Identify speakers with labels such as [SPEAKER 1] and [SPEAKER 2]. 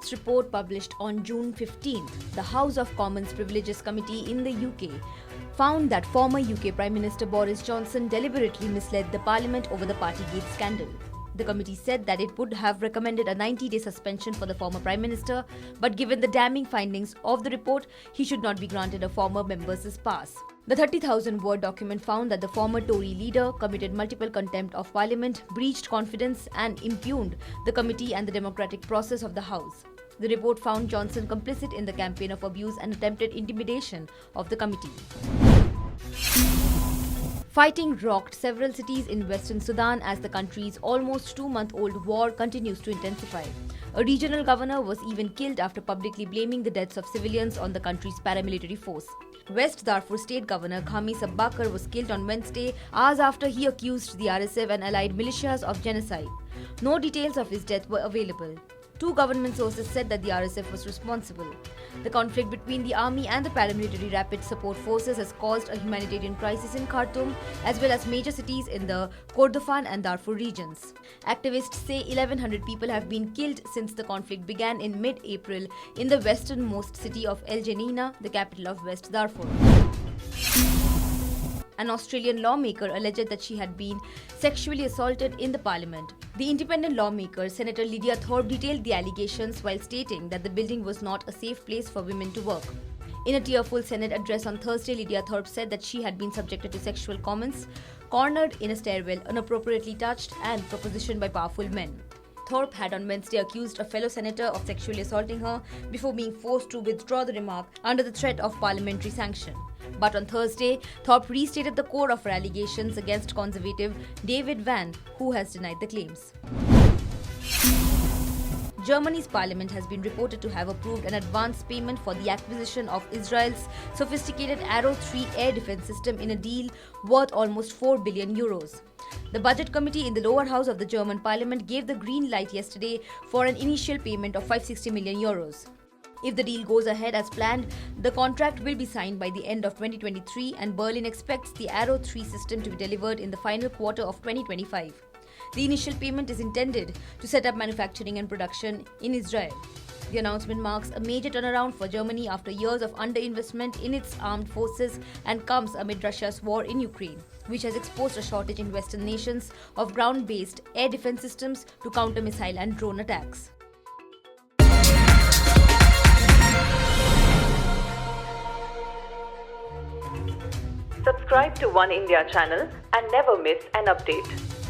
[SPEAKER 1] its report published on June 15th, the House of Commons Privileges Committee in the UK found that former UK Prime Minister Boris Johnson deliberately misled the Parliament over the Partygate scandal. The committee said that it would have recommended a 90-day suspension for the former Prime Minister, but given the damning findings of the report, he should not be granted a former member's pass. The 30,000-word document found that the former Tory leader committed multiple contempt of Parliament, breached confidence and impugned the committee and the democratic process of the House. The report found Johnson complicit in the campaign of abuse and attempted intimidation of the committee. Fighting rocked several cities in western Sudan as the country's almost 2-month-old war continues to intensify. A regional governor was even killed after publicly blaming the deaths of civilians on the country's paramilitary force. West Darfur State Governor Khamis Abbakar was killed on Wednesday, hours after he accused the RSF and allied militias of genocide. No details of his death were available. Two government sources said that the RSF was responsible. The conflict between the army and the paramilitary rapid support forces has caused a humanitarian crisis in Khartoum as well as major cities in the Kordofan and Darfur regions. Activists say 1,100 people have been killed since the conflict began in mid-April in the westernmost city of El Geneina, the capital of West Darfur. An Australian lawmaker alleged that she had been sexually assaulted in the parliament. The independent lawmaker, Senator Lidia Thorpe, detailed the allegations while stating that the building was not a safe place for women to work. In a tearful Senate address on Thursday, Lidia Thorpe said that she had been subjected to sexual comments, cornered in a stairwell, inappropriately touched, and propositioned by powerful men. Thorpe had on Wednesday accused a fellow senator of sexually assaulting her before being forced to withdraw the remark under the threat of parliamentary sanction. But on Thursday, Thorpe restated the core of her allegations against Conservative David Van, who has denied the claims. Germany's parliament has been reported to have approved an advance payment for the acquisition of Israel's sophisticated Arrow 3 air defense system in a deal worth almost 4 billion euros. The budget committee in the lower house of the German parliament gave the green light yesterday for an initial payment of 560 million euros. If the deal goes ahead as planned, the contract will be signed by the end of 2023 and Berlin expects the Arrow 3 system to be delivered in the final quarter of 2025. The initial payment is intended to set up manufacturing and production in Israel. The announcement marks a major turnaround for Germany after years of underinvestment in its armed forces and comes amid Russia's war in Ukraine, which has exposed a shortage in Western nations of ground-based air defense systems to counter missile and drone attacks.
[SPEAKER 2] Subscribe to Oneindia channel and never miss an update.